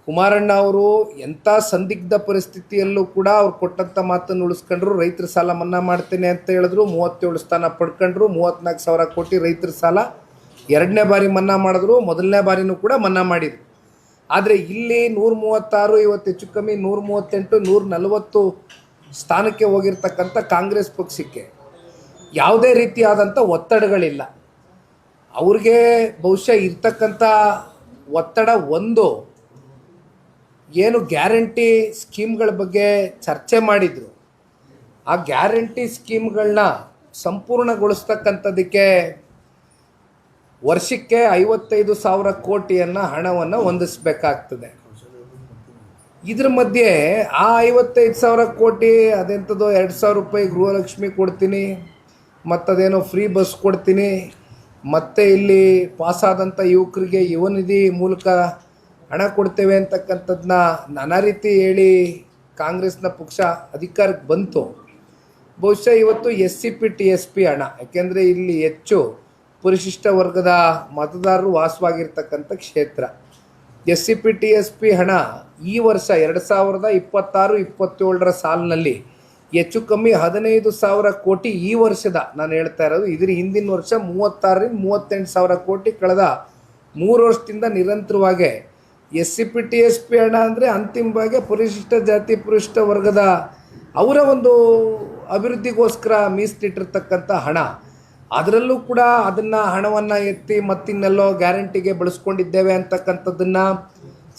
ಕುಮಾರಣ್ಣ ಅವರು ಎಂಥ ಸಂದಿಗ್ಧ ಪರಿಸ್ಥಿತಿಯಲ್ಲೂ ಕೂಡ ಅವ್ರು ಕೊಟ್ಟಂಥ ಮಾತನ್ನು ಉಳಿಸ್ಕೊಂಡ್ರು. ರೈತರ ಸಾಲ ಮನ್ನಾ ಮಾಡ್ತೇನೆ ಅಂತ ಹೇಳಿದ್ರು, 37 ಸ್ಥಾನ ಪಡ್ಕೊಂಡ್ರು. 34,000 ಕೋಟಿ ರೈತರ ಸಾಲ ಎರಡನೇ ಬಾರಿ ಮನ್ನಾ ಮಾಡಿದ್ರು, ಮೊದಲನೇ ಬಾರಿನೂ ಕೂಡ ಮನ್ನಾ ಮಾಡಿದ್ರು. ಆದರೆ ಇಲ್ಲಿ 136, ಇವತ್ತು ಹೆಚ್ಚು ಕಮ್ಮಿ 138, 140 ಸ್ಥಾನಕ್ಕೆ ಹೋಗಿರ್ತಕ್ಕಂಥ ಕಾಂಗ್ರೆಸ್ ಪಕ್ಷಕ್ಕೆ ಯಾವುದೇ ರೀತಿಯಾದಂಥ ಒತ್ತಡಗಳಿಲ್ಲ. ಅವ್ರಿಗೆ ಬಹುಶಃ ಇರ್ತಕ್ಕಂಥ ಒತ್ತಡ ಒಂದು, ಏನು ಗ್ಯಾರಂಟಿ ಸ್ಕೀಮ್ಗಳ ಬಗ್ಗೆ ಚರ್ಚೆ ಮಾಡಿದರು, ಆ ಗ್ಯಾರಂಟಿ ಸ್ಕೀಮ್ಗಳನ್ನ ಸಂಪೂರ್ಣಗೊಳಿಸ್ತಕ್ಕಂಥದ್ದಕ್ಕೆ ವರ್ಷಕ್ಕೆ 55,000 ಕೋಟಿಯನ್ನು ಹಣವನ್ನು ಹೊಂದಿಸಬೇಕಾಗ್ತದೆ. ಇದ್ರ ಮಧ್ಯೆ ಆ 55,000 ಕೋಟಿ ಅದೆಂಥದ್ದು 2,000 ರೂಪಾಯಿ ಗೃಹಲಕ್ಷ್ಮಿ ಕೊಡ್ತೀನಿ, ಮತ್ತದೇನೋ ಫ್ರೀ ಬಸ್ ಕೊಡ್ತೀನಿ, ಮತ್ತು ಇಲ್ಲಿ ಪಾಸಾದಂಥ ಯುವಕರಿಗೆ ಯುವ ನಿಧಿ ಮೂಲಕ ಹಣ ಕೊಡ್ತೇವೆ ಅಂತಕ್ಕಂಥದ್ದನ್ನ ನಾನಾ ರೀತಿ ಹೇಳಿ ಕಾಂಗ್ರೆಸ್ನ ಪಕ್ಷ ಅಧಿಕಾರಕ್ಕೆ ಬಂತು. ಬಹುಶಃ ಇವತ್ತು SCP TSP ಹಣ, ಯಾಕೆಂದರೆ ಇಲ್ಲಿ ಹೆಚ್ಚು ಪರಿಶಿಷ್ಟ ವರ್ಗದ ಮತದಾರರು ವಾಸವಾಗಿರ್ತಕ್ಕಂಥ ಕ್ಷೇತ್ರ. SCP TSP ಹಣ ಈ ವರ್ಷ 2026-27 ಸಾಲಿನಲ್ಲಿ ಹೆಚ್ಚು ಕಮ್ಮಿ 15,000 ಕೋಟಿ ಈ ವರ್ಷದ ನಾನು ಹೇಳ್ತಾ ಇರೋದು. ಇದ್ರ ಹಿಂದಿನ ವರ್ಷ 36,000-38,000 ಕೋಟಿ ಕಳೆದ 3 ವರ್ಷದಿಂದ ನಿರಂತರವಾಗಿ SCP TSP ಹಣ ಅಂದರೆ ಅಂತಿಮವಾಗಿ ಪರಿಶಿಷ್ಟ ಜಾತಿ ಪರಿಶಿಷ್ಟ ವರ್ಗದ ಅವರ ಒಂದು ಅಭಿವೃದ್ಧಿಗೋಸ್ಕರ ಮೀಸಲಿಟ್ಟಿರ್ತಕ್ಕಂಥ ಹಣ. ಅದರಲ್ಲೂ ಕೂಡ ಅದನ್ನು ಹಣವನ್ನು ಎತ್ತಿ ಮತ್ತಿನ್ನೆಲ್ಲೋ ಗ್ಯಾರಂಟಿಗೆ ಬಳಸ್ಕೊಂಡಿದ್ದೇವೆ ಅಂತಕ್ಕಂಥದ್ದನ್ನು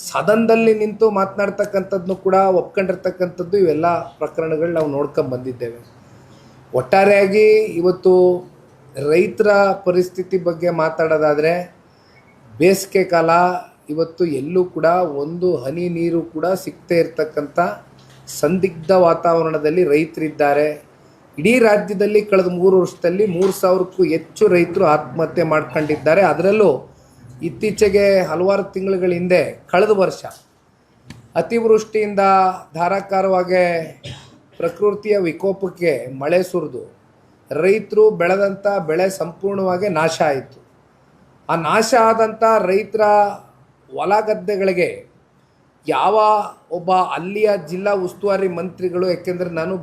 ಸದನದಲ್ಲಿ ನಿಂತು ಮಾತನಾಡ್ತಕ್ಕಂಥದ್ದನ್ನು ಕೂಡ ಒಪ್ಕೊಂಡಿರ್ತಕ್ಕಂಥದ್ದು ಇವೆಲ್ಲ ಪ್ರಕರಣಗಳು ನಾವು ನೋಡ್ಕೊಂಬಂದಿದ್ದೇವೆ. ಒಟ್ಟಾರೆಯಾಗಿ ಇವತ್ತು ರೈತರ ಪರಿಸ್ಥಿತಿ ಬಗ್ಗೆ ಮಾತಾಡೋದಾದರೆ, ಬೇಸಿಗೆ ಕಾಲ, ಇವತ್ತು ಎಲ್ಲೂ ಕೂಡ ಒಂದು ಹನಿ ನೀರು ಕೂಡ ಸಿಗ್ತಾ ಇರ್ತಕ್ಕಂಥ ಸಂದಿಗ್ಧ ವಾತಾವರಣದಲ್ಲಿ ರೈತರಿದ್ದಾರೆ. ಇಡೀ ರಾಜ್ಯದಲ್ಲಿ ಕಳೆದ 3 ವರ್ಷದಲ್ಲಿ 3,000ಕ್ಕೂ ಹೆಚ್ಚು ರೈತರು ಆತ್ಮಹತ್ಯೆ ಮಾಡ್ಕೊಂಡಿದ್ದಾರೆ. ಅದರಲ್ಲೂ ಇತ್ತೀಚೆಗೆ ಹಲವಾರು ತಿಂಗಳುಗಳ ಹಿಂದೆ ಕಳೆದ ವರ್ಷ ಅತಿವೃಷ್ಟಿಯಿಂದ ಧಾರಾಕಾರವಾಗಿ ಪ್ರಕೃತಿಯ ವಿಕೋಪಕ್ಕೆ ಮಳೆ ಸುರಿದು ರೈತರು ಬೆಳೆದಂಥ ಬೆಳೆ ಸಂಪೂರ್ಣವಾಗಿ ನಾಶ ಆಯಿತು. ಆ ನಾಶ ಆದಂಥ ರೈತರ ಹೊಲ ಗದ್ದೆಗಳಿಗೆ ಯಾವ ಒಬ್ಬ ಅಲ್ಲಿಯ ಜಿಲ್ಲಾ ಉಸ್ತುವಾರಿ ಮಂತ್ರಿಗಳು, ಯಾಕೆಂದರೆ ನಾನು